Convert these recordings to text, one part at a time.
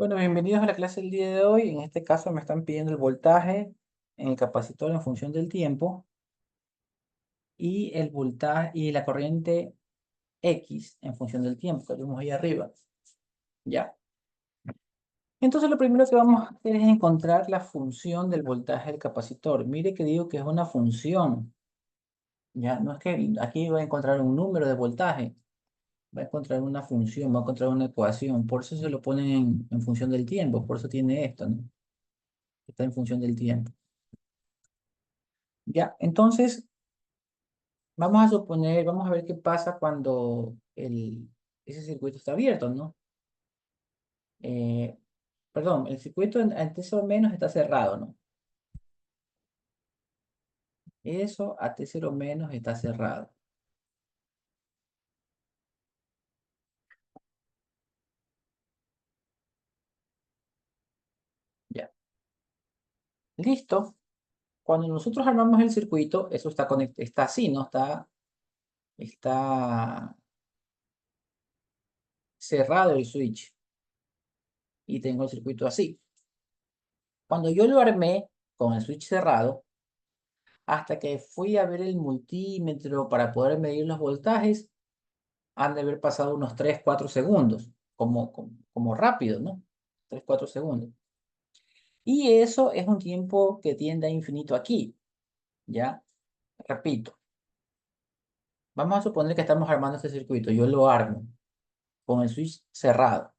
Bueno, bienvenidos a la clase del día de hoy. En este caso me están pidiendo el voltaje en el capacitor en función del tiempo y el voltaje y la corriente X en función del tiempo que vimos ahí arriba. Ya. Entonces lo primero que vamos a hacer es encontrar la función del voltaje del capacitor. Mire que digo que es una función. Ya, no es que aquí va a encontrar un número de voltaje. Va a encontrar una función, va a encontrar una ecuación. Por eso se lo ponen en función del tiempo. Por eso tiene esto, ¿no? Está en función del tiempo. Ya, entonces vamos a suponer, vamos a ver qué pasa cuando ese circuito está abierto, ¿no? Eh, Perdón, el circuito a T0 menos está cerrado, ¿no? Eso a T0 menos está cerrado. Ya. Listo. Cuando nosotros armamos el circuito, eso está así, ¿no? Está cerrado el switch y tengo el circuito así. Cuando yo lo armé con el switch cerrado, hasta que fui a ver el multímetro para poder medir los voltajes, han de haber pasado unos 3 4 segundos, como rápido, ¿no? 3 4 segundos. Y eso es un tiempo que tiende a infinito aquí, ¿ya? Repito, vamos a suponer que estamos armando este circuito. Yo lo armo con el switch cerrado.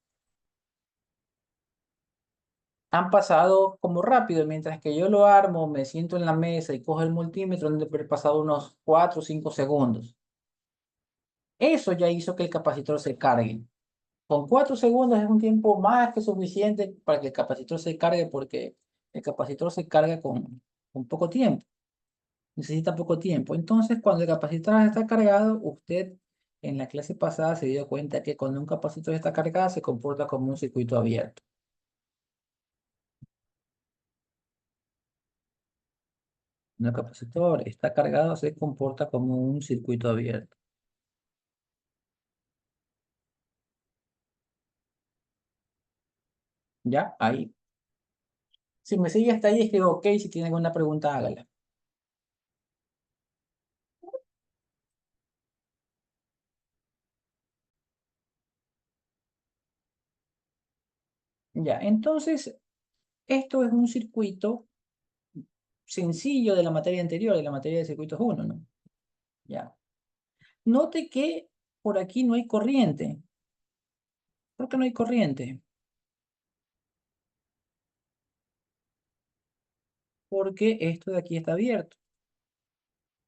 Han pasado como rápido, mientras que yo lo armo, me siento en la mesa y cojo el multímetro, han de haber pasado unos 4 o 5 segundos. Eso ya hizo que el capacitor se cargue. Con 4 segundos es un tiempo más que suficiente para que el capacitor se cargue porque el capacitor se carga con poco tiempo, necesita poco tiempo. Entonces, cuando el capacitor está cargado, usted en la clase pasada se dio cuenta que cuando un capacitor está cargado se comporta como un circuito abierto. Cuando el capacitor está cargado se comporta como un circuito abierto. ¿Ya? Ahí. Si me sigue hasta ahí, escribo OK. Si tiene alguna pregunta, hágala. Ya, entonces, esto es un circuito sencillo de la materia anterior, de la materia de circuitos uno, ¿no? Ya. Note que por aquí no hay corriente. ¿Por qué no hay corriente? Porque esto de aquí está abierto,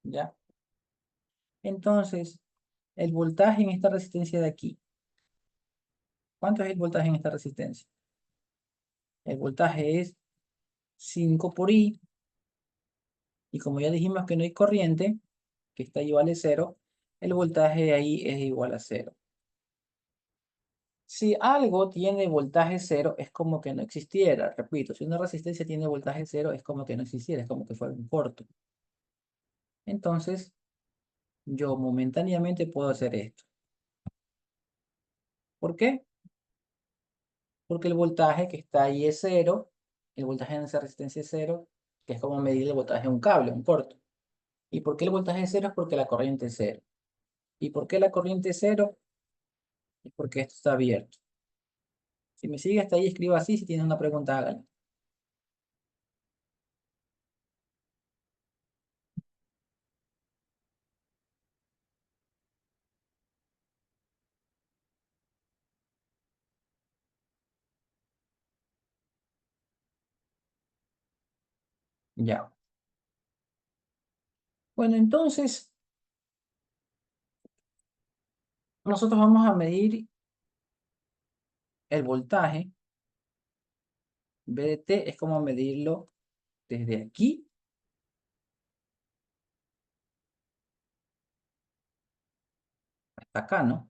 ¿ya? Entonces, el voltaje en esta resistencia de aquí. ¿Cuánto es el voltaje en esta resistencia? El voltaje es 5 por I, y como ya dijimos que no hay corriente, que está igual a cero, el voltaje ahí es igual a cero. Si algo tiene voltaje cero, es como que no existiera. Repito, si una resistencia tiene voltaje cero, es como que no existiera, es como que fuera un corto. Entonces, yo momentáneamente puedo hacer esto. ¿Por qué? Porque el voltaje que está ahí es cero, el voltaje en esa resistencia es cero, que es como medir el voltaje de un cable, un corto. ¿Y por qué el voltaje es cero? Es porque la corriente es cero. ¿Y por qué la corriente es cero? Es porque esto está abierto. Si me sigue hasta ahí, escriba así. Si tiene una pregunta, hágala. Ya. Bueno, entonces, nosotros vamos a medir el voltaje. V de T es como medirlo desde aquí hasta acá, ¿no?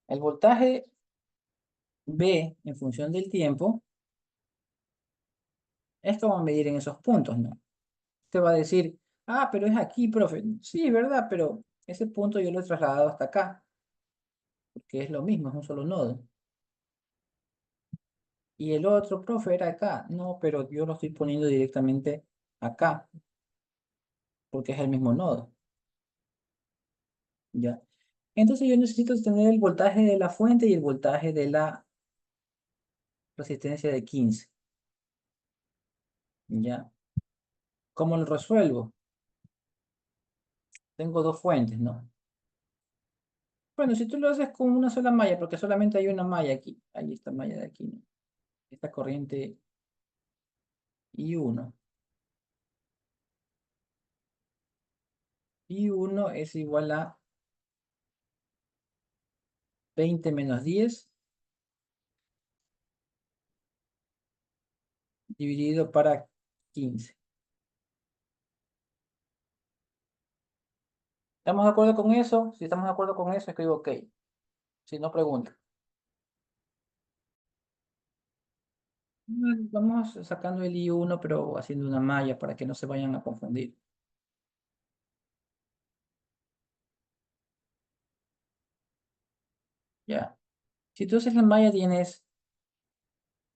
El voltaje V en función del tiempo es como medir en esos puntos, ¿no? Usted va a decir, ah, pero es aquí, profe. Sí, es verdad, pero ese punto yo lo he trasladado hasta acá. porque es lo mismo, es un solo nodo. Y el otro, profe, era acá. No, pero yo lo estoy poniendo directamente acá, porque es el mismo nodo. ¿Ya? Entonces yo necesito tener el voltaje de la fuente y el voltaje de la resistencia de 15. ¿Ya? ¿Cómo lo resuelvo? Tengo dos fuentes, ¿no? Bueno, si tú lo haces con una sola malla, porque solamente hay una malla aquí. Ahí esta malla de aquí, ¿no? Esta corriente I1. I1 es igual a 20 menos 10 dividido para 15. ¿Estamos de acuerdo con eso? Si estamos de acuerdo con eso, escribo OK. Si no, pregunto. Vamos sacando el I1, pero haciendo una malla para que no se vayan a confundir. Ya. Si tú haces la malla, tienes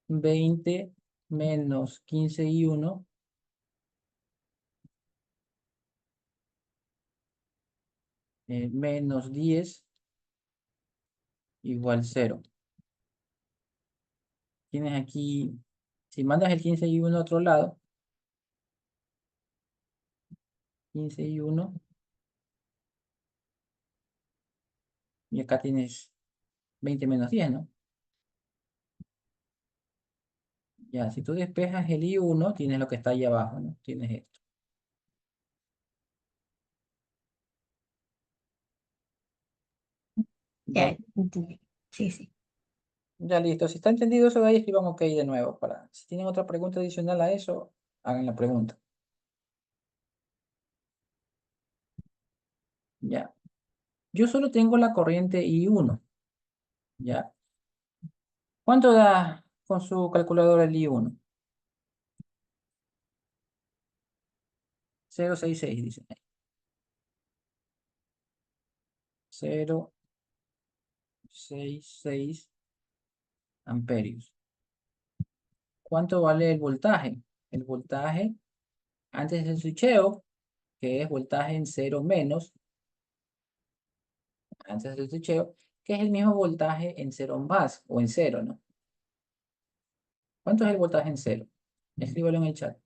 20 menos 15 I1 menos 10 igual 0. Tienes aquí, si mandas el 15 I1 a otro lado, 15 I1, y acá tienes 20 menos 10, ¿no? Ya, si tú despejas el I1, tienes lo que está ahí abajo, ¿no? Tienes esto. Ya, Ya, entendí. Sí, sí. ya listo. Si está entendido eso de ahí, escriban OK de nuevo. Si tienen otra pregunta adicional a eso, hagan la pregunta. Ya. Yo solo tengo la corriente I1. Ya. ¿Cuánto da con su calculadora el I1? 0,66 dice. 0,66 amperios. ¿Cuánto vale el voltaje? El voltaje antes del switcheo, que es voltaje en 0 menos, antes del switcheo, que es el mismo voltaje en 0 más, o en 0, ¿no? ¿Cuánto es el voltaje en 0? Escríbelo en el chat.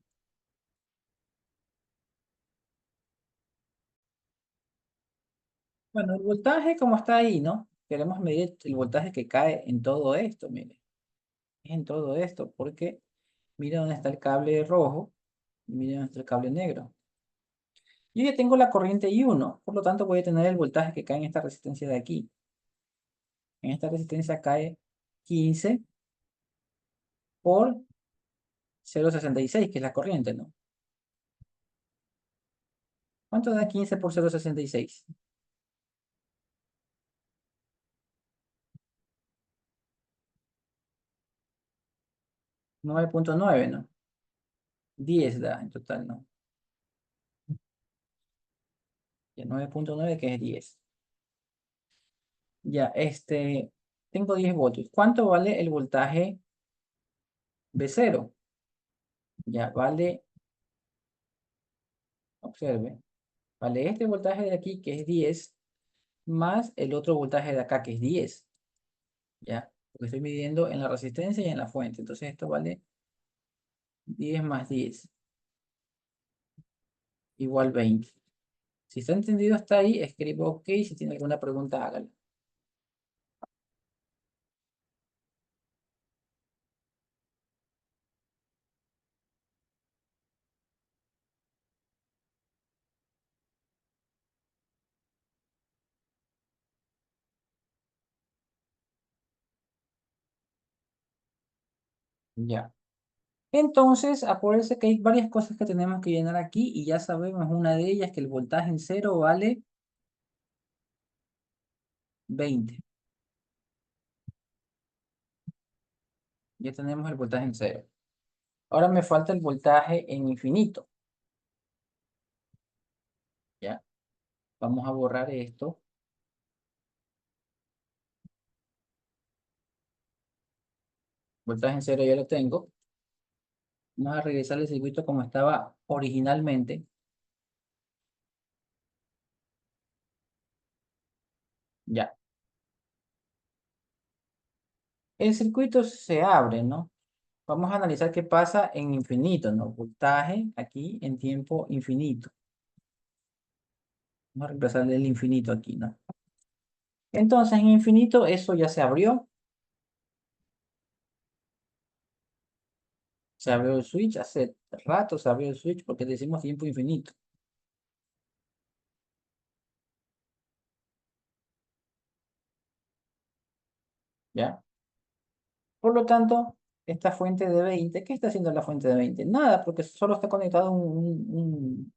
Bueno, el voltaje como está ahí, ¿no? Queremos medir el voltaje que cae en todo esto, mire. Es en todo esto, porque mira dónde está el cable rojo y mira dónde está el cable negro. Yo ya tengo la corriente I1, por lo tanto voy a tener el voltaje que cae en esta resistencia de aquí. En esta resistencia cae 15 por 0,66, que es la corriente, ¿no? ¿Cuánto da 15 por 0,66? 9,9, ¿no? 10 da en total, ¿no? Ya 9,9 que es 10. Ya, tengo 10 voltios. ¿Cuánto vale el voltaje B0? Ya, vale, observe, vale este voltaje de aquí que es 10 más el otro voltaje de acá que es 10. Ya, porque estoy midiendo en la resistencia y en la fuente. Entonces esto vale 10 más 10 igual 20. Si está entendido hasta ahí, escribo OK. Si tiene alguna pregunta, hágala. Ya. Entonces, acuérdense que hay varias cosas que tenemos que llenar aquí y ya sabemos una de ellas que el voltaje en cero vale 20. Ya tenemos el voltaje en cero. Ahora me falta el voltaje en infinito. ¿Ya? Vamos a borrar esto. Voltaje en cero ya lo tengo. Vamos a regresar al circuito como estaba originalmente. Ya. El circuito se abre, ¿no? Vamos a analizar qué pasa en infinito, ¿no? Voltaje aquí en tiempo infinito. Vamos a reemplazar el infinito aquí, ¿no? Entonces, en infinito, eso ya se abrió. Se abrió el switch, hace rato se abrió el switch porque decimos tiempo infinito, ¿ya? Por lo tanto, esta fuente de 20, ¿qué está haciendo la fuente de 20? Nada, porque solo está conectado una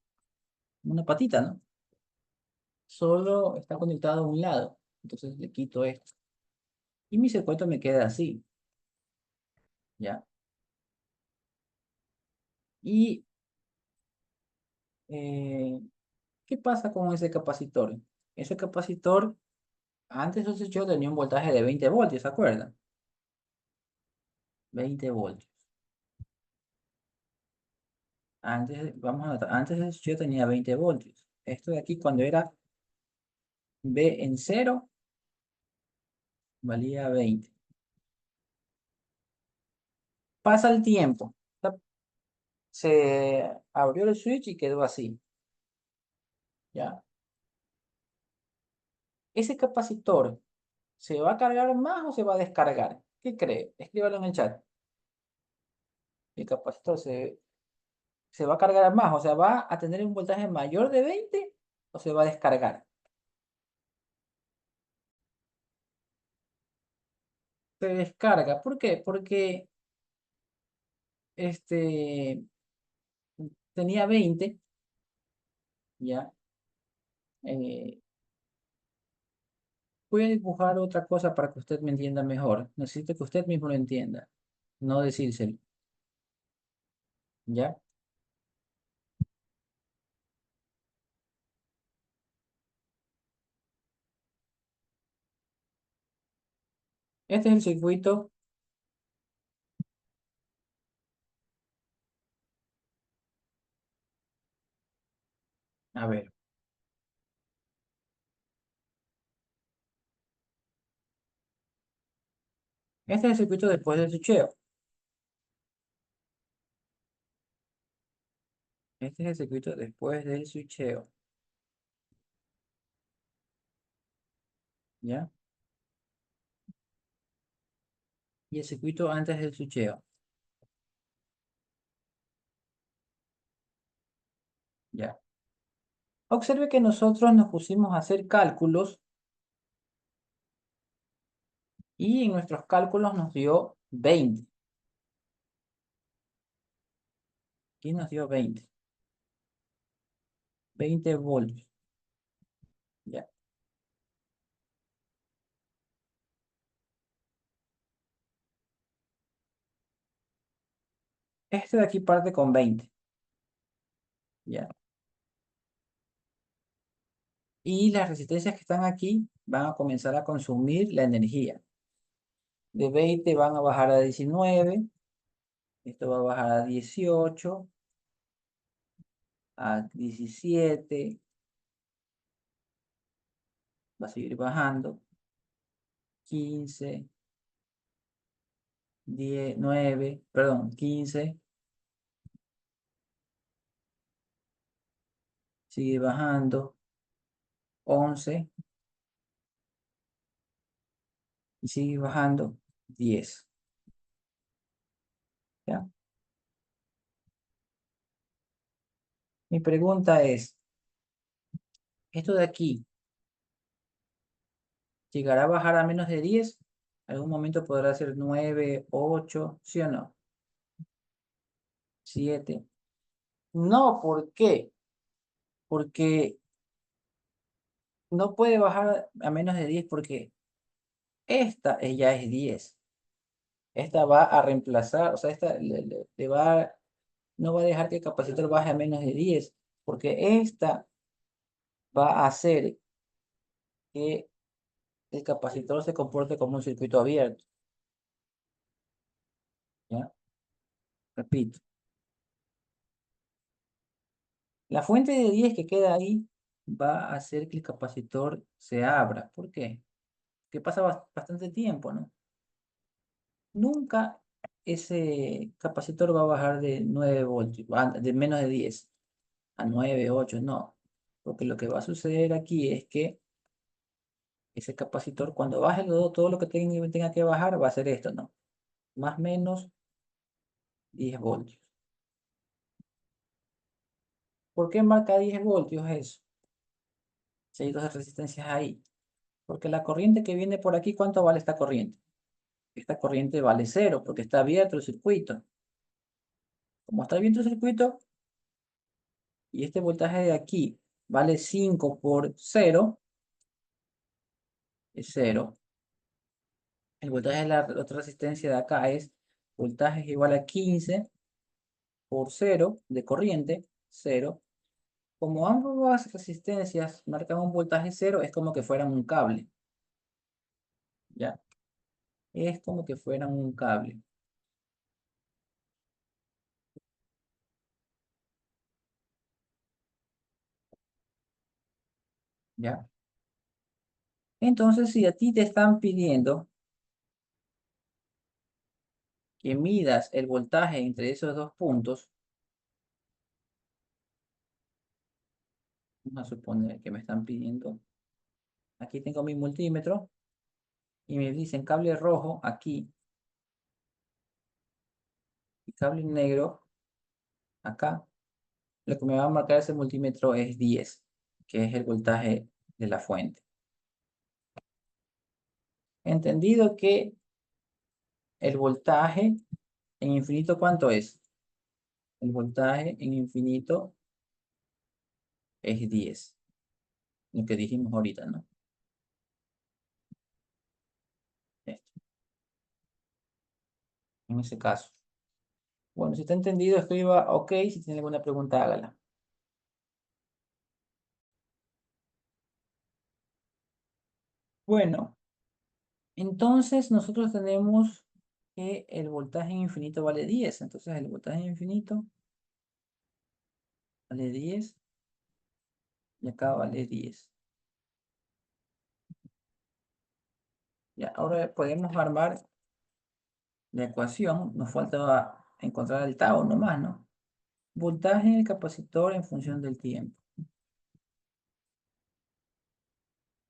patita, ¿no? Solo está conectado a un lado. Entonces le quito esto. Y mi circuito me queda así, ¿ya? Y, eh, ¿qué pasa con ese capacitor? Ese capacitor, antes de yo tenía un voltaje de 20 voltios, ¿se acuerdan? 20 voltios. Vamos a notar, antes de eso yo tenía 20 voltios. Esto de aquí, cuando era B en cero, valía 20. Pasa el tiempo. Se abrió el switch y quedó así, ¿ya? Ese capacitor, ¿se va a cargar más o se va a descargar? ¿Qué cree? Escríbalo en el chat. El capacitor se va a cargar más, o sea, ¿va a tener un voltaje mayor de 20 o se va a descargar? Se descarga. ¿Por qué? Porque este, tenía 20, ¿ya? Eh, Voy a dibujar otra cosa para que usted me entienda mejor. Necesito que usted mismo lo entienda, no decírselo, ¿ya? Este es el circuito. A ver, este es el circuito después del switcheo. Este es el circuito después del switcheo, ¿ya? Y el circuito antes del switcheo, ¿ya? Observe que nosotros nos pusimos a hacer cálculos y en nuestros cálculos nos dio 20. Aquí nos dio 20 voltios, ¿ya? Este de aquí parte con 20, ¿ya? Y las resistencias que están aquí van a comenzar a consumir la energía. De 20 van a bajar a 19, esto va a bajar a 18, a 17, va a seguir bajando, 15, 10, 9, perdón, 15, sigue bajando, 11, y sigue bajando, 10, ¿ya? Mi pregunta es, ¿esto de aquí llegará a bajar a menos de 10? ¿Algún momento podrá ser 9, 8, sí o no? 7. No, ¿por qué? Porque no puede bajar a menos de 10 porque esta ya es 10. Esta va a reemplazar, o sea, esta le va, no va a dejar que el capacitor baje a menos de 10 porque esta va a hacer que el capacitor se comporte como un circuito abierto. Repito, la fuente de 10 que queda ahí va a hacer que el capacitor se abra. ¿Por qué? Que pasa bastante tiempo, ¿no? Nunca ese capacitor va a bajar de 9 voltios, de menos de 10 a 9 8 no. Porque lo que va a suceder aquí es que ese capacitor, cuando baje todo lo que tenga que bajar, va a ser esto, ¿no? Más o menos 10 voltios. ¿Por qué marca 10 voltios eso? Si hay dos resistencias ahí. Porque la corriente que viene por aquí, ¿cuánto vale esta corriente? Esta corriente vale cero porque está abierto el circuito. Como está abierto el circuito y este voltaje de aquí vale 5 por cero, es cero. El voltaje de la otra resistencia de acá es voltaje es igual a 15 por cero de corriente, cero. Como ambas resistencias marcan un voltaje cero, es como que fueran un cable. ¿Ya? Es como que fueran un cable. ¿Ya? Entonces, si a ti te están pidiendo que midas el voltaje entre esos dos puntos, vamos a suponer que me están pidiendo, aquí tengo mi multímetro y me dicen cable rojo aquí y cable negro acá. Lo que me va a marcar ese multímetro es 10, que es el voltaje de la fuente. Entendido que el voltaje en infinito, ¿cuánto es? El voltaje en infinito es 10, lo que dijimos ahorita, ¿no? Esto, en ese caso. Bueno, si está entendido, escriba OK. Si tiene alguna pregunta, hágala. Bueno, entonces nosotros tenemos que el voltaje en infinito vale 10. Entonces el voltaje en infinito vale 10 y acá vale 10. Ya, ahora podemos armar la ecuación. Nos falta encontrar el tau nomás, ¿no? Voltaje en el capacitor en función del tiempo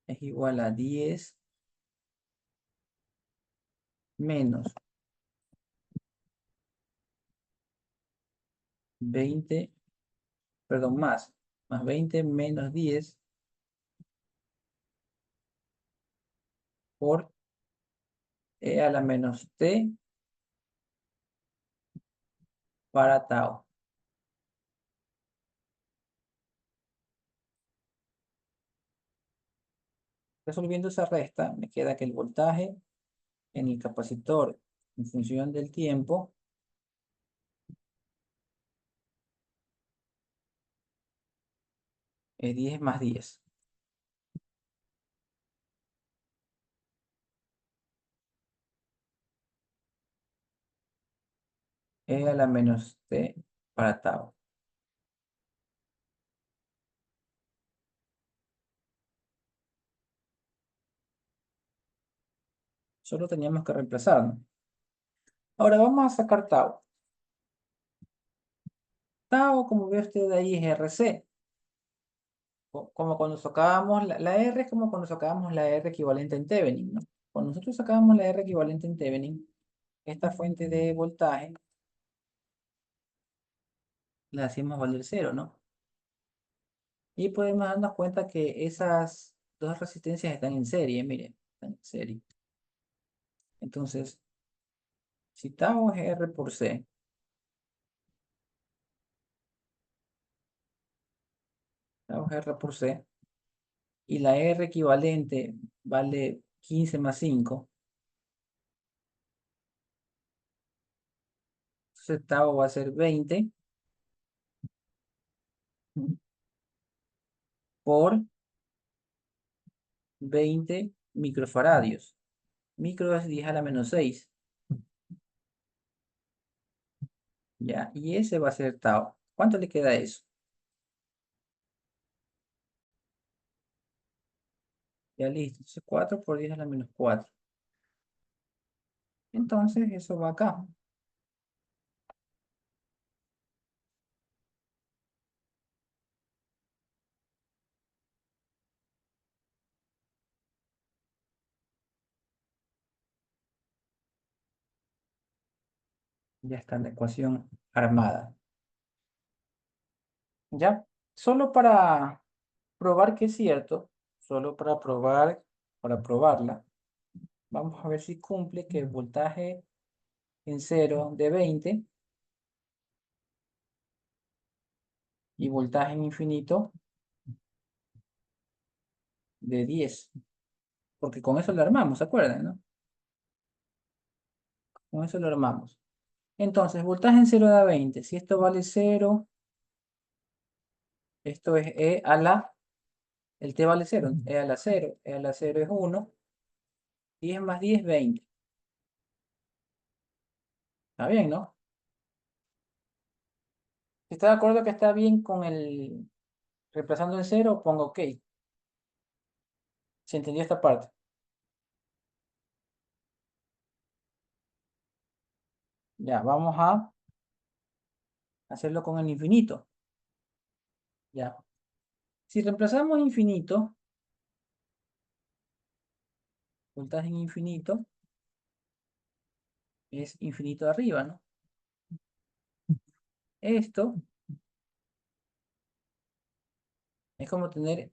es igual a 10 menos 20, perdón, más 20 menos 10 por E a la menos T para tau. Resolviendo esa resta, me queda que el voltaje en el capacitor en función del tiempo es 10 más 10. E a la menos T para tau. Solo teníamos que reemplazar, ¿no? Ahora vamos a sacar tau. Tau, como ve usted ahí, es RC. Como cuando sacábamos la R, es como cuando sacábamos la R equivalente en Thevenin, ¿no? Cuando nosotros sacábamos la R equivalente en Thevenin, esta fuente de voltaje la hacíamos valer cero, ¿no? Y podemos darnos cuenta que esas dos resistencias están en serie, miren, están en serie. Entonces, si tau es R por C, tau es R por C, y la R equivalente vale 15 más 5, entonces tau va a ser 20 por 20 microfaradios. Micro es 10 a la menos 6. Ya, y ese va a ser tau. ¿Cuánto le queda a eso? Ya listo. Entonces 4 por 10 a la menos 4. Entonces eso va acá. Ya está la ecuación armada. ¿Ya? Solo para probar que es cierto, solo para probarla, vamos a ver si cumple que el voltaje en cero de 20 y voltaje en infinito de 10. Porque con eso lo armamos, ¿se acuerdan, no? Con eso lo armamos. Entonces, voltaje en cero da 20. Si esto vale cero, esto es E a la, el T vale cero, E a la cero, E a la cero es 1, 10 más 10, 20. ¿Está bien, no? Si está de acuerdo que está bien con el reemplazando el cero, pongo OK. ¿Se entendió esta parte? Ya, vamos a hacerlo con el infinito. Ya. Si reemplazamos infinito, voltaje en infinito, es infinito de arriba, ¿no? Esto es como tener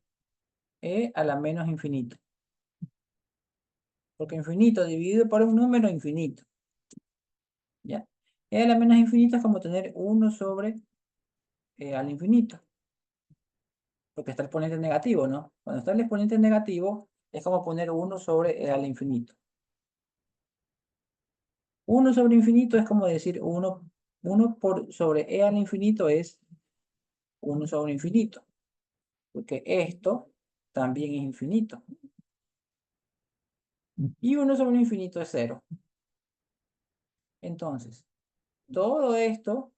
E a la menos infinito. Porque infinito dividido por un número infinito. ¿Ya? E a la menos infinito es como tener 1 sobre E al infinito. Porque está el exponente negativo, ¿no? Cuando está el exponente negativo, es como poner 1 sobre E al infinito. 1 sobre infinito es como decir 1 por sobre E al infinito es 1 sobre infinito. Porque esto también es infinito. Y 1 sobre infinito es 0. Entonces, todo esto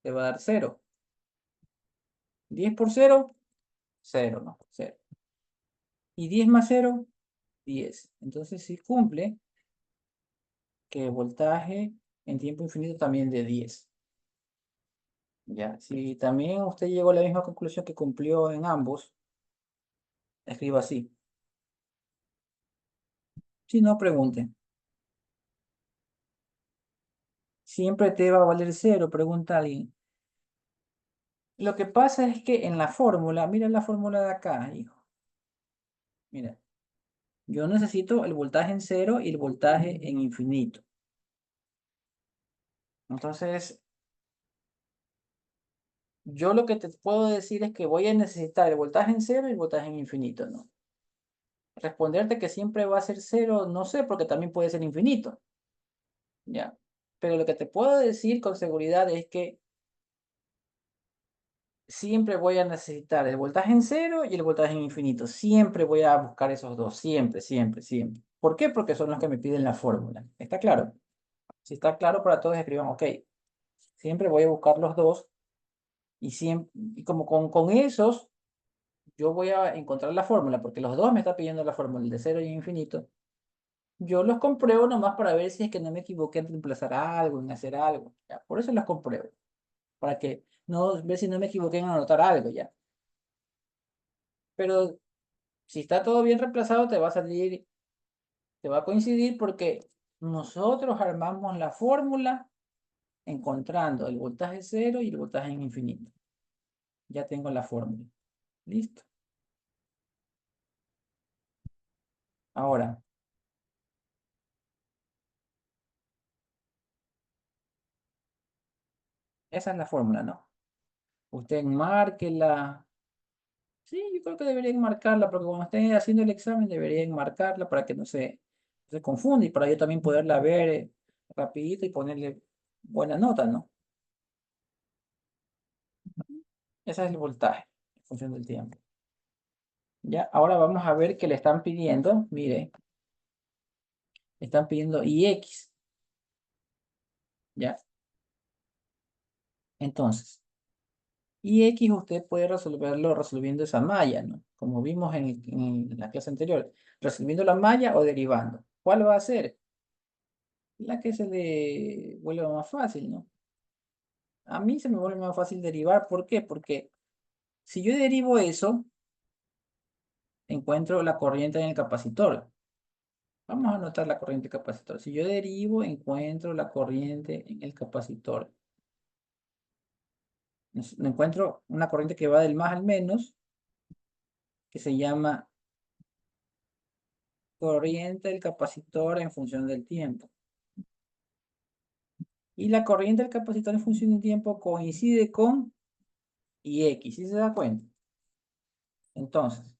te va a dar 0. 10 por 0, 0, ¿no? 0. Y 10 más 0, 10. Entonces sí cumple que voltaje en tiempo infinito también de 10. Ya, si también usted llegó a la misma conclusión que cumplió en ambos, escriba así. Si no, pregunte. Siempre te va a valer 0, pregunta alguien. Lo que pasa es que en la fórmula, mira la fórmula de acá, hijo. Mira, yo necesito el voltaje en 0 y el voltaje en infinito. Entonces, yo lo que te puedo decir es que voy a necesitar el voltaje en 0 y el voltaje en infinito, ¿no? Responderte que siempre va a ser 0, no sé, porque también puede ser infinito, ¿ya? Pero lo que te puedo decir con seguridad es que siempre voy a necesitar el voltaje en 0 y el voltaje en infinito. Siempre voy a buscar esos dos, siempre, siempre, siempre. ¿Por qué? Porque son los que me piden la fórmula. ¿Está claro? Si está claro para todos, escriban OK. Siempre voy a buscar los dos y, siempre, y como con esos yo voy a encontrar la fórmula, porque los dos me están pidiendo la fórmula, el de 0 y infinito. Yo los compruebo nomás para ver si es que no me equivoqué en reemplazar algo, en hacer algo. ¿Ya? Por eso los compruebo. Para que no ver si no me equivoqué en anotar algo ya. Pero si está todo bien reemplazado, te va a salir, te va a coincidir porque nosotros armamos la fórmula encontrando el voltaje cero y el voltaje en infinito. Ya tengo la fórmula. Listo. Ahora, esa es la fórmula, ¿no? Usted márquela. Sí, yo creo que deberían marcarla, porque cuando estén haciendo el examen deberían marcarla para que no se confunda y para yo también poderla ver rapidito y ponerle buena nota, ¿no? Ese es el voltaje en función del tiempo. Ya, ahora vamos a ver que le están pidiendo, mire, le están pidiendo IX, ¿ya? Entonces, y X usted puede resolverlo resolviendo esa malla, ¿no? Como vimos en la clase anterior, resolviendo la malla o derivando. ¿Cuál va a ser? La que se le vuelva más fácil, ¿no? A mí se me vuelve más fácil derivar. ¿Por qué? Porque si yo derivo eso, encuentro la corriente en el capacitor. Vamos a anotar la corriente capacitor. Si yo derivo, encuentro la corriente en el capacitor. Encuentro una corriente que va del más al menos, que se llama corriente del capacitor en función del tiempo. Y la corriente del capacitor en función del tiempo coincide con IX, ¿sí se da cuenta? Entonces,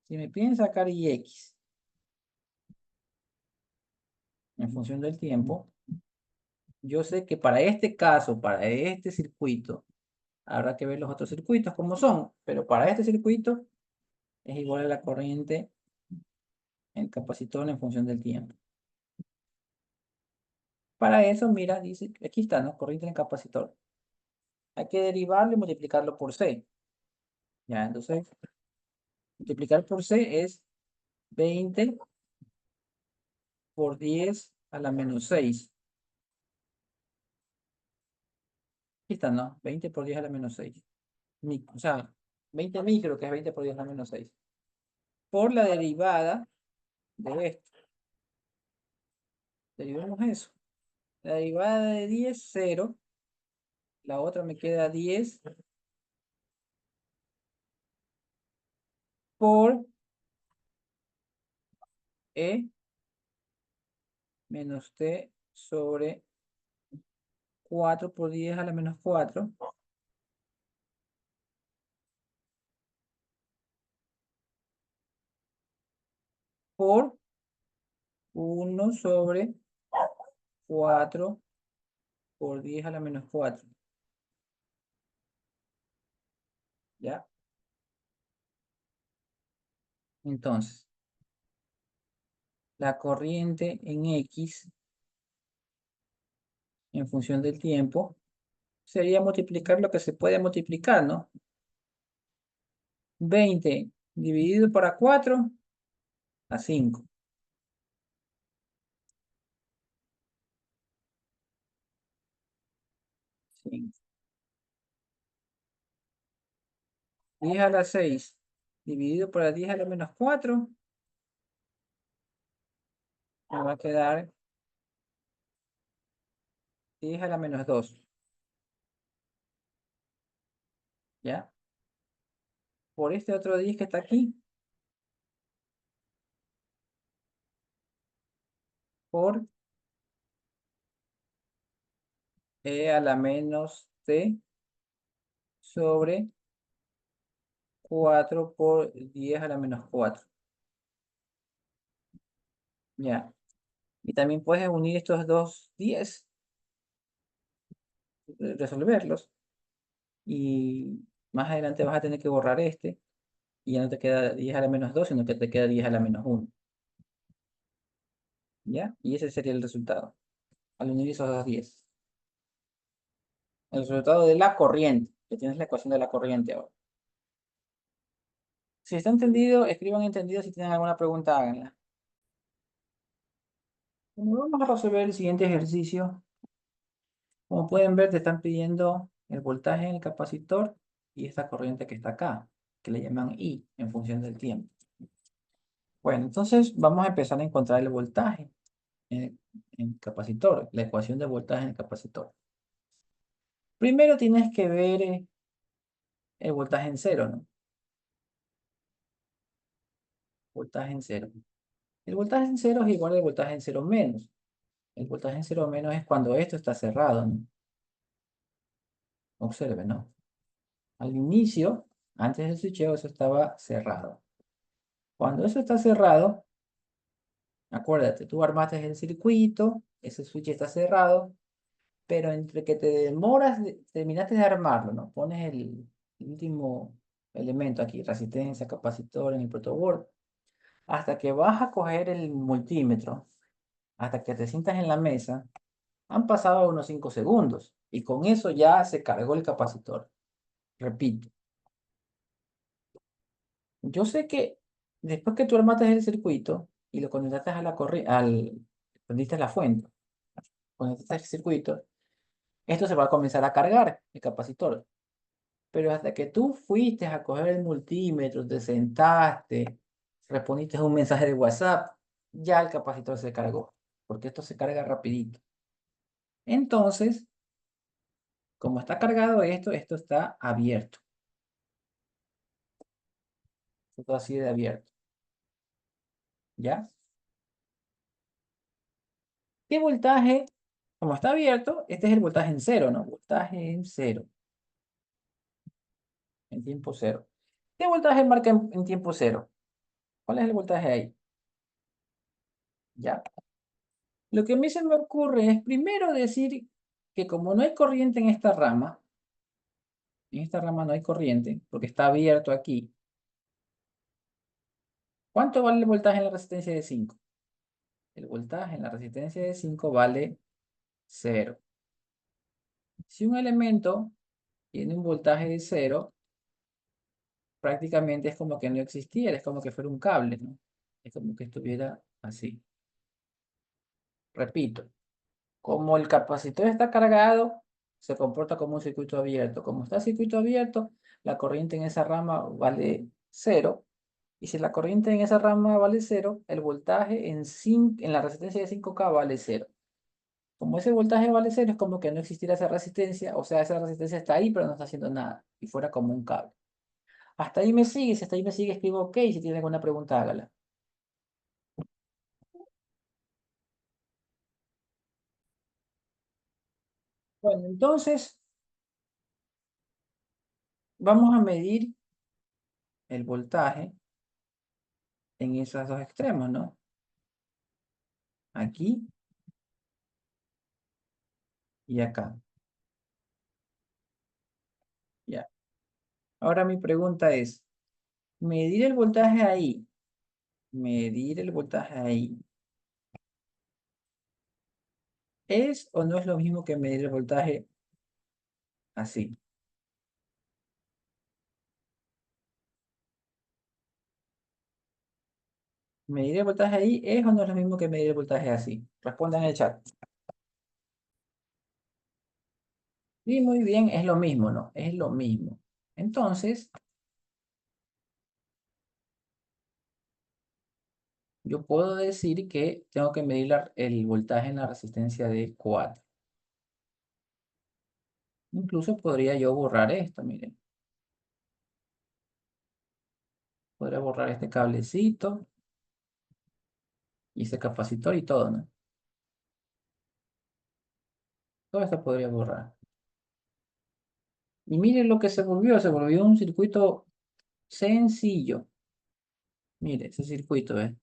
si me piden sacar IX en función del tiempo, yo sé que para este caso, para este circuito, habrá que ver los otros circuitos como son, pero para este circuito es igual a la corriente en el capacitor en función del tiempo. Para eso, mira, dice, aquí está, ¿no? Corriente en el capacitor. Hay que derivarlo y multiplicarlo por C. Ya, entonces, multiplicar por C es 20 por 10 a la menos 6. Aquí está, ¿no? 20 por 10 a la menos 6. O sea, 20 micro, que es 20 por 10 a la menos 6. Por la derivada de esto. Derivamos eso. La derivada de 10, 0. La otra me queda 10 por E menos T sobre 4 por 10 a la menos 4 por 1 sobre 4 por 10 a la menos 4. ¿Ya? Entonces, la corriente en X en función del tiempo sería multiplicar lo que se puede multiplicar, ¿no? 20 dividido para 4 a 5. 5. 10 a la 6 dividido por 10 a la menos 4 me va a quedar 10 a la menos 2. ¿Ya? Por este otro 10 que está aquí, por E a la menos T sobre 4 por 10 a la menos 4. ¿Ya? Y también puedes unir estos dos 10, resolverlos. Y más adelante vas a tener que borrar este. Y ya no te queda 10 a la menos 2, sino que te queda 10 a la menos 1. ¿Ya? Y ese sería el resultado. Al unir esos dos 10. El resultado de la corriente. Que tienes la ecuación de la corriente ahora. Si está entendido, escriban entendido. Si tienen alguna pregunta, háganla. Bueno, vamos a resolver el siguiente ejercicio. Como pueden ver, te están pidiendo el voltaje en el capacitor y esta corriente que está acá, que le llaman I en función del tiempo. Bueno, entonces vamos a empezar a encontrar el voltaje en el capacitor, la ecuación de voltaje en el capacitor. Primero tienes que ver el voltaje en cero, ¿no? Voltaje en cero. El voltaje en cero es igual al voltaje en cero menos. El voltaje en cero menos es cuando esto está cerrado, ¿no? Observe, ¿no? Al inicio, antes del switcheo, eso estaba cerrado. Cuando eso está cerrado, acuérdate, tú armaste el circuito, ese switch está cerrado, pero entre que te demoras, terminaste de armarlo, ¿no? Pones el último elemento aquí, resistencia, capacitor en el protoboard, hasta que vas a coger el multímetro, hasta que te sientas en la mesa, Han pasado unos 5 segundos y con eso ya se cargó el capacitor. Repito, yo sé que después que tú armaste el circuito y lo conectaste a la corriente, prendiste la fuente, conectaste el circuito, esto se va a comenzar a cargar el capacitor. Pero hasta que tú fuiste a coger el multímetro, te sentaste, respondiste a un mensaje de WhatsApp, ya el capacitor se cargó, porque esto se carga rapidito. Entonces, como está cargado esto está abierto. Esto está así de abierto. ¿Ya? ¿Qué voltaje? Como está abierto, este es el voltaje en cero, ¿no? Voltaje en cero, en tiempo cero. ¿Qué voltaje marca en tiempo cero? ¿Cuál es el voltaje ahí? ¿Ya? Lo que a mí se me ocurre es primero decir que como no hay corriente en esta rama no hay corriente, porque está abierto aquí, ¿cuánto vale el voltaje en la resistencia de 5? El voltaje en la resistencia de 5 vale cero. Si un elemento tiene un voltaje de cero, prácticamente es como que no existiera, es como que fuera un cable, ¿no? Es como que estuviera así. Repito, como el capacitor está cargado, se comporta como un circuito abierto. Como está circuito abierto, la corriente en esa rama vale cero. Y si la corriente en esa rama vale cero, el voltaje en la resistencia de 5K vale cero. Como ese voltaje vale cero, es como que no existiera esa resistencia, o sea, esa resistencia está ahí, pero no está haciendo nada, y fuera como un cable. Hasta ahí me sigue, si hasta ahí me sigue, escribo OK, si tiene alguna pregunta, hágala. Bueno, entonces vamos a medir el voltaje en esos dos extremos, ¿no? Aquí y acá. Ya. Ahora mi pregunta es, medir el voltaje ahí, medir el voltaje ahí, ¿es o no es lo mismo que medir el voltaje así? ¿Medir el voltaje ahí es o no es lo mismo que medir el voltaje así? Respondan en el chat. Sí, muy bien, es lo mismo, ¿no? Es lo mismo. Entonces, yo puedo decir que tengo que medir el voltaje en la resistencia de 4. Incluso podría yo borrar esto, miren. Podría borrar este cablecito y este capacitor y todo, ¿no? Todo esto podría borrar. Y miren lo que se volvió un circuito sencillo. Mire, ese circuito, ¿eh?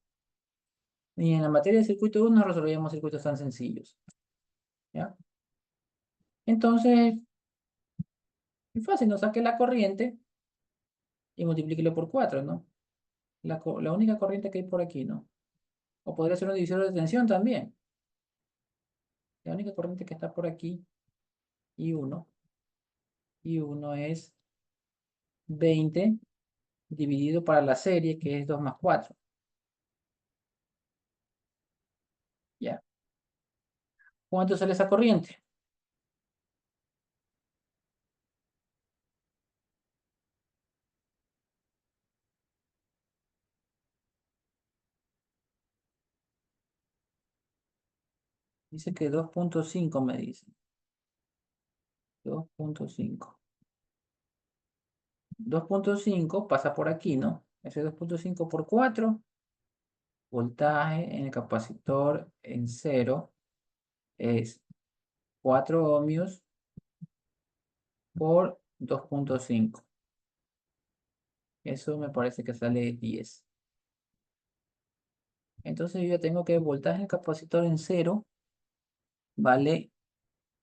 Y en la materia de circuito 1 resolvíamos circuitos tan sencillos, ¿ya? Entonces, es fácil, no saque la corriente y multiplíquelo por 4, ¿no? La única corriente que hay por aquí, ¿no? O podría ser un divisor de tensión también. La única corriente que está por aquí y 1. Y 1 es 20 dividido para la serie, que es 2 más 4. ¿Ya? ¿Cuánto sale esa corriente? Dice que 2,5 me dice. 2,5. 2,5 pasa por aquí, ¿no? Ese 2,5 por 4. Voltaje en el capacitor en cero es 4 ohmios por 2,5. Eso me parece que sale 10. Entonces yo ya tengo que el voltaje del capacitor en cero vale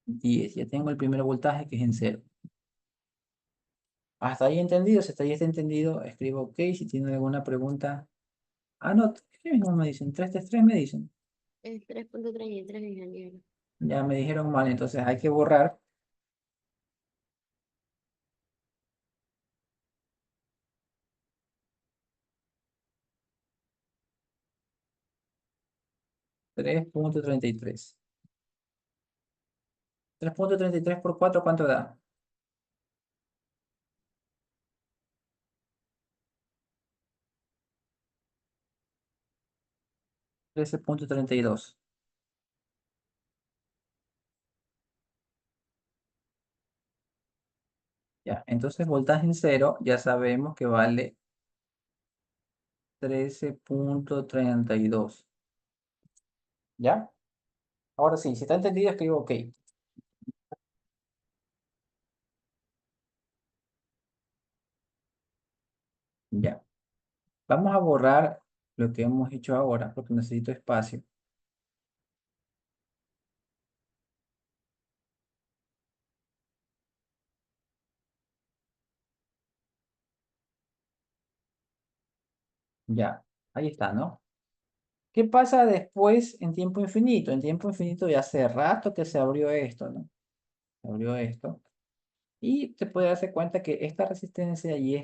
10. Ya tengo el primer voltaje que es en cero. Hasta ahí entendido. Si hasta ahí está entendido, escribo OK. Si tienen alguna pregunta. Ah, no, ¿qué mismo me dicen? 333 me dicen. Es 3.33, ingeniero. Ya me dijeron mal, entonces hay que borrar 3,33. 3,33 por 4, ¿cuánto da? 13,32. Ya, entonces voltaje en cero, ya sabemos que vale 13,32. ¿Ya? Ahora sí, si está entendido, escribo OK. Ya. Vamos a borrar lo que hemos hecho ahora, porque necesito espacio. Ya, ahí está, ¿no? ¿Qué pasa después en tiempo infinito? En tiempo infinito ya hace rato que se abrió esto, ¿no? Se abrió esto. Y te puedes darse cuenta que esta resistencia y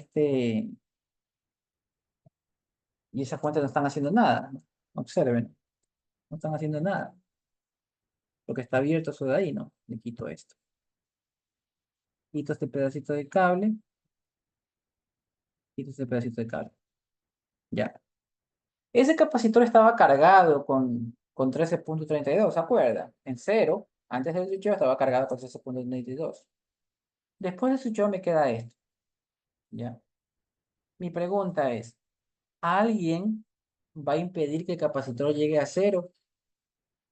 esa fuente no están haciendo nada, ¿no? Observen, no están haciendo nada. Porque está abierto eso de ahí, ¿no? Le quito esto. Quito este pedacito de cable, quito este pedacito de cable. Ya. Ese capacitor estaba cargado con 13,32, ¿se acuerda? En cero, antes del switch estaba cargado con 13,32. Después del switch me queda esto, ¿ya? Mi pregunta es, ¿alguien va a impedir que el capacitor llegue a cero?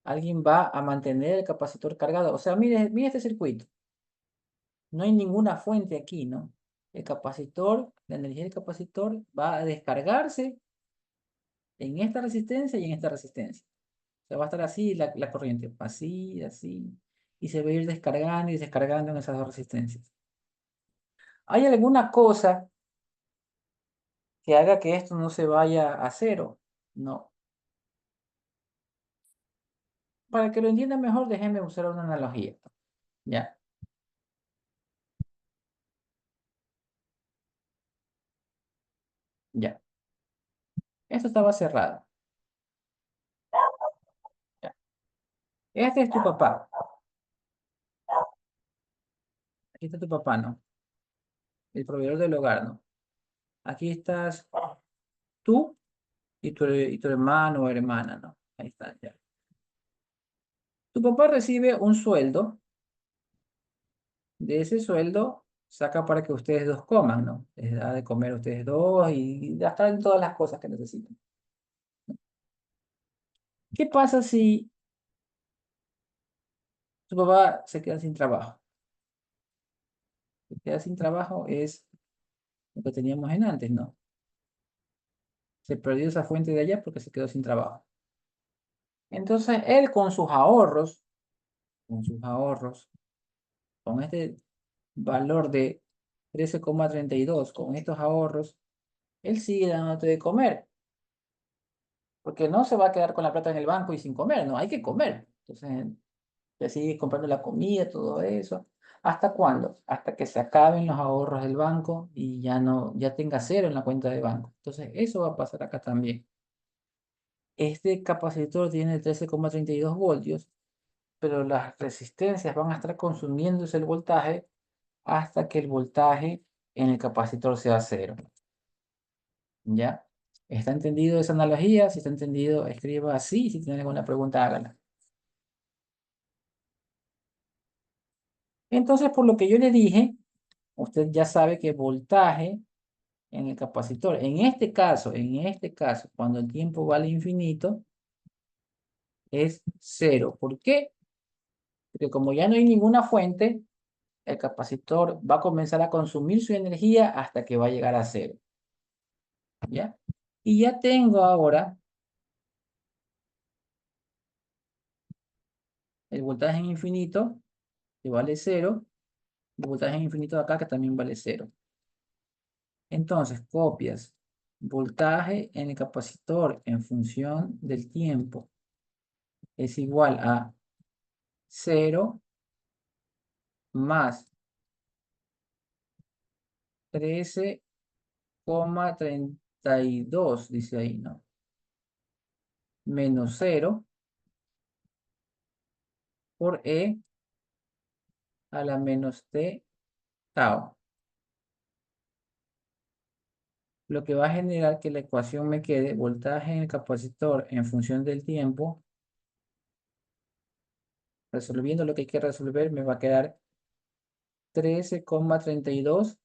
¿Alguien va a mantener el capacitor cargado? O sea, mire este circuito. No hay ninguna fuente aquí, ¿no? El capacitor, la energía del capacitor va a descargarse en esta resistencia y en esta resistencia. O sea, va a estar así la corriente, así, así, y se va a ir descargando y descargando en esas dos resistencias. ¿Hay alguna cosa que haga que esto no se vaya a cero? No. Para que lo entiendan mejor, déjenme usar una analogía. Ya, ya. Esto estaba cerrado. Ya. Este es tu papá. Aquí está tu papá, ¿no? El proveedor del hogar, ¿no? Aquí estás tú y tu hermano o hermana, ¿no? Ahí está, ya. Tu papá recibe un sueldo. De ese sueldo saca para que ustedes dos coman, ¿no? Les da de comer a ustedes dos y gastar en todas las cosas que necesitan. ¿Qué pasa si tu papá se queda sin trabajo? Se queda sin trabajo es lo que teníamos en antes, ¿no? Se perdió esa fuente de allá porque se quedó sin trabajo. Entonces, él con sus ahorros, con este valor de 13,32, con estos ahorros, él sigue dándote de comer. Porque no se va a quedar con la plata en el banco y sin comer, no, hay que comer. Entonces, ya sigue comprando la comida, todo eso. ¿Hasta cuándo? Hasta que se acaben los ahorros del banco y ya no, ya tenga cero en la cuenta de banco. Entonces, eso va a pasar acá también. Este capacitor tiene 13,32 voltios, pero las resistencias van a estar consumiéndose el voltaje hasta que el voltaje en el capacitor sea cero. ¿Ya? ¿Está entendido esa analogía? Si está entendido, escriba así. Si tiene alguna pregunta, hágala. Entonces, por lo que yo le dije, usted ya sabe que voltaje en el capacitor, en este caso, cuando el tiempo vale infinito, es cero. ¿Por qué? Porque como ya no hay ninguna fuente, el capacitor va a comenzar a consumir su energía hasta que va a llegar a cero. ¿Ya? Y ya tengo ahora el voltaje en infinito, que vale cero, el voltaje en infinito de acá, que también vale cero. Entonces, copias voltaje en el capacitor en función del tiempo es igual a 0 más 13,32 dice ahí, ¿no? Menos 0 por E a la menos T tau. Lo que va a generar que la ecuación me quede voltaje en el capacitor en función del tiempo. Resolviendo lo que hay que resolver, me va a quedar 13,32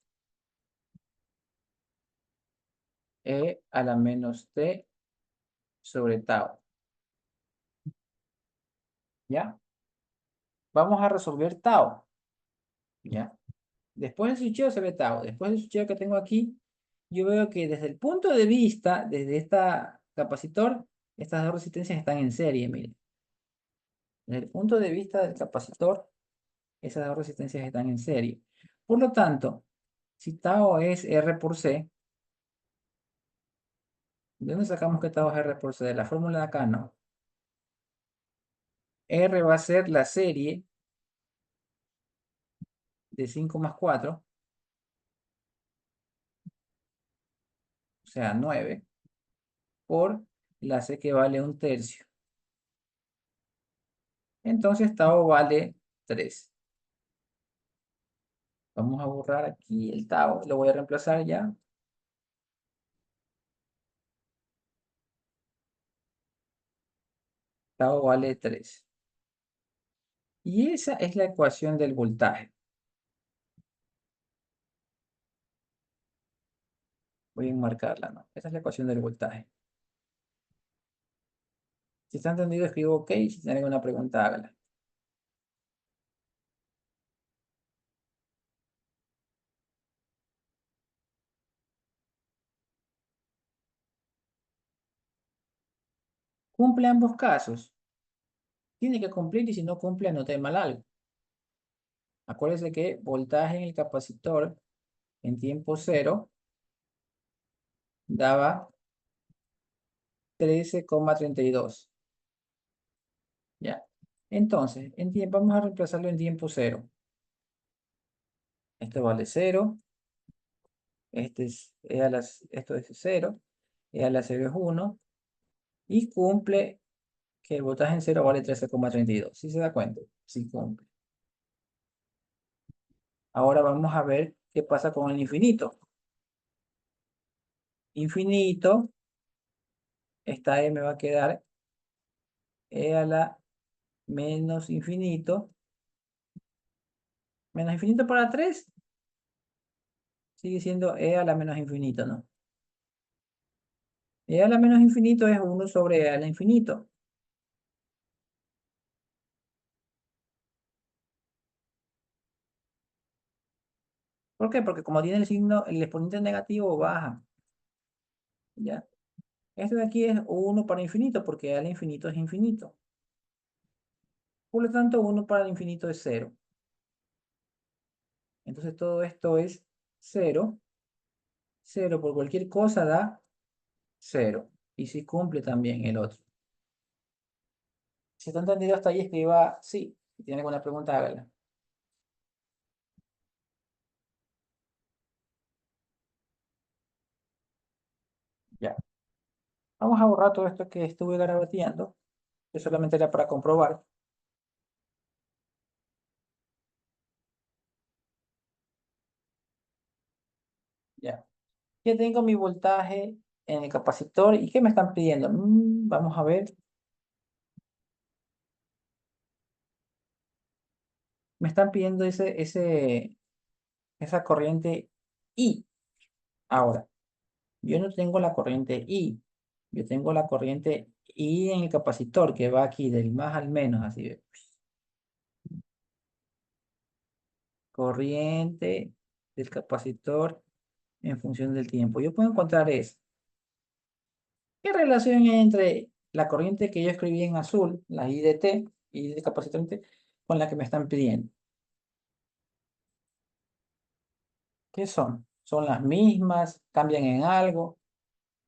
E a la menos T sobre tau. ¿Ya? Vamos a resolver tau. ¿Ya? Después del switcheo se ve tau. Después del switcheo que tengo aquí, yo veo que desde el punto de vista, desde esta capacitor, estas dos resistencias están en serie, miren. Desde el punto de vista del capacitor, esas dos resistencias están en serie. Por lo tanto, si tau es R por C, ¿de dónde sacamos que tau es R por C? De la fórmula de acá, ¿no? R va a ser la serie de 5 más 4, o sea, 9, por la C que vale un tercio. Entonces tau vale 3. Vamos a borrar aquí el tau, lo voy a reemplazar ya. Tau vale 3. Y esa es la ecuación del voltaje. Voy a enmarcarla, ¿no? Esa es la ecuación del voltaje. Si está entendido, escribo OK. Si tienen alguna pregunta, hágala. Cumple ambos casos. Tiene que cumplir y si no cumple, anote mal algo. Acuérdese que voltaje en el capacitor en tiempo cero daba 13,32. ¿Ya? Entonces, vamos a reemplazarlo en tiempo cero. Esto vale 0. Esto es 0. E a la 0 es 1. Y cumple que el voltaje en cero vale 13,32. ¿Sí se da cuenta? Sí cumple. Ahora vamos a ver qué pasa con el infinito. Infinito, esta E me va a quedar E a la menos infinito. Menos infinito para 3 sigue siendo E a la menos infinito, ¿no? E a la menos infinito es 1 sobre E a la infinito. ¿Por qué? Porque como tiene el signo, el exponente negativo baja. ¿Ya? Esto de aquí es 1 para infinito, porque E al infinito es infinito. Por lo tanto, 1 para el infinito es 0. Entonces todo esto es 0. 0 por cualquier cosa da 0. Y si cumple también el otro. Si está entendido hasta ahí, escriba sí. Si tiene alguna pregunta, hágala. Ya. Vamos a borrar todo esto que estuve garabateando. Que solamente era para comprobar. Ya. Ya tengo mi voltaje en el capacitor. ¿Y qué me están pidiendo? Vamos a ver. Me están pidiendo esa corriente I. Ahora, yo no tengo la corriente I. Yo tengo la corriente I en el capacitor que va aquí del más al menos. Así ve. Corriente del capacitor en función del tiempo. Yo puedo encontrar eso. ¿Qué relación hay entre la corriente que yo escribí en azul, la I de T, I de capacitante, con la que me están pidiendo? ¿Qué son? ¿Son las mismas? ¿Cambian en algo?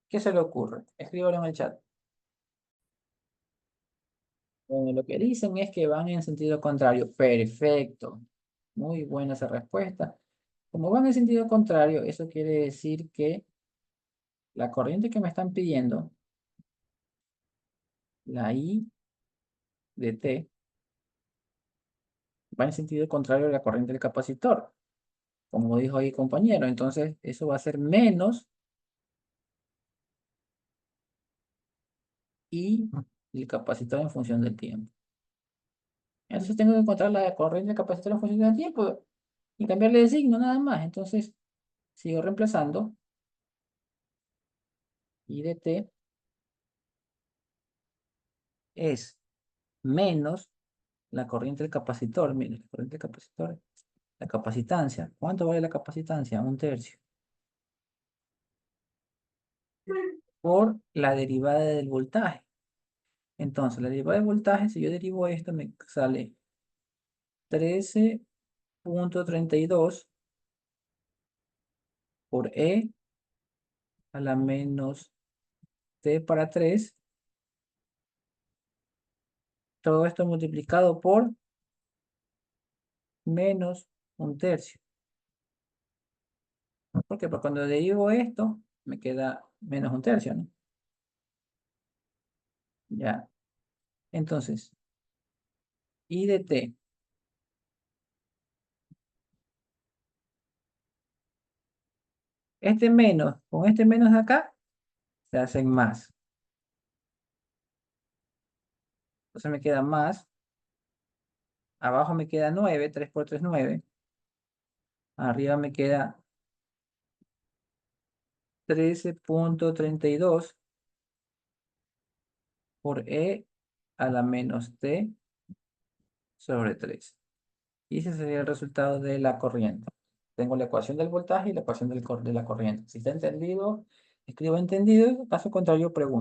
¿Qué se le ocurre? Escríbalo en el chat. Bueno, lo que dicen es que van en sentido contrario. Perfecto. Muy buena esa respuesta. Como van en sentido contrario, eso quiere decir que la corriente que me están pidiendo, la I de T, va en sentido contrario a la corriente del capacitor, como dijo ahí compañero. Entonces, eso va a ser menos I del capacitor en función del tiempo. Entonces, tengo que encontrar la corriente del capacitor en función del tiempo y cambiarle de signo nada más. Entonces, sigo reemplazando. I de T es menos la corriente del capacitor. Mire, la corriente del capacitor, la capacitancia. ¿Cuánto vale la capacitancia? Un tercio. Por la derivada del voltaje. Entonces, la derivada del voltaje, si yo derivo esto, me sale 13,32 por E a la menos T para 3. Todo esto multiplicado por menos un tercio. ¿Por qué? Porque cuando derivo esto, me queda menos un tercio, ¿no? Ya. Entonces, I de T. Este menos, con este menos de acá, se hacen más. Entonces me queda más. Abajo me queda 9, 3 por 3, 9. Arriba me queda 13,32 por E a la menos T sobre 3. Y ese sería el resultado de la corriente. Tengo la ecuación del voltaje y la ecuación de la corriente. Si está entendido, escribo entendido. Caso contrario, pregunto.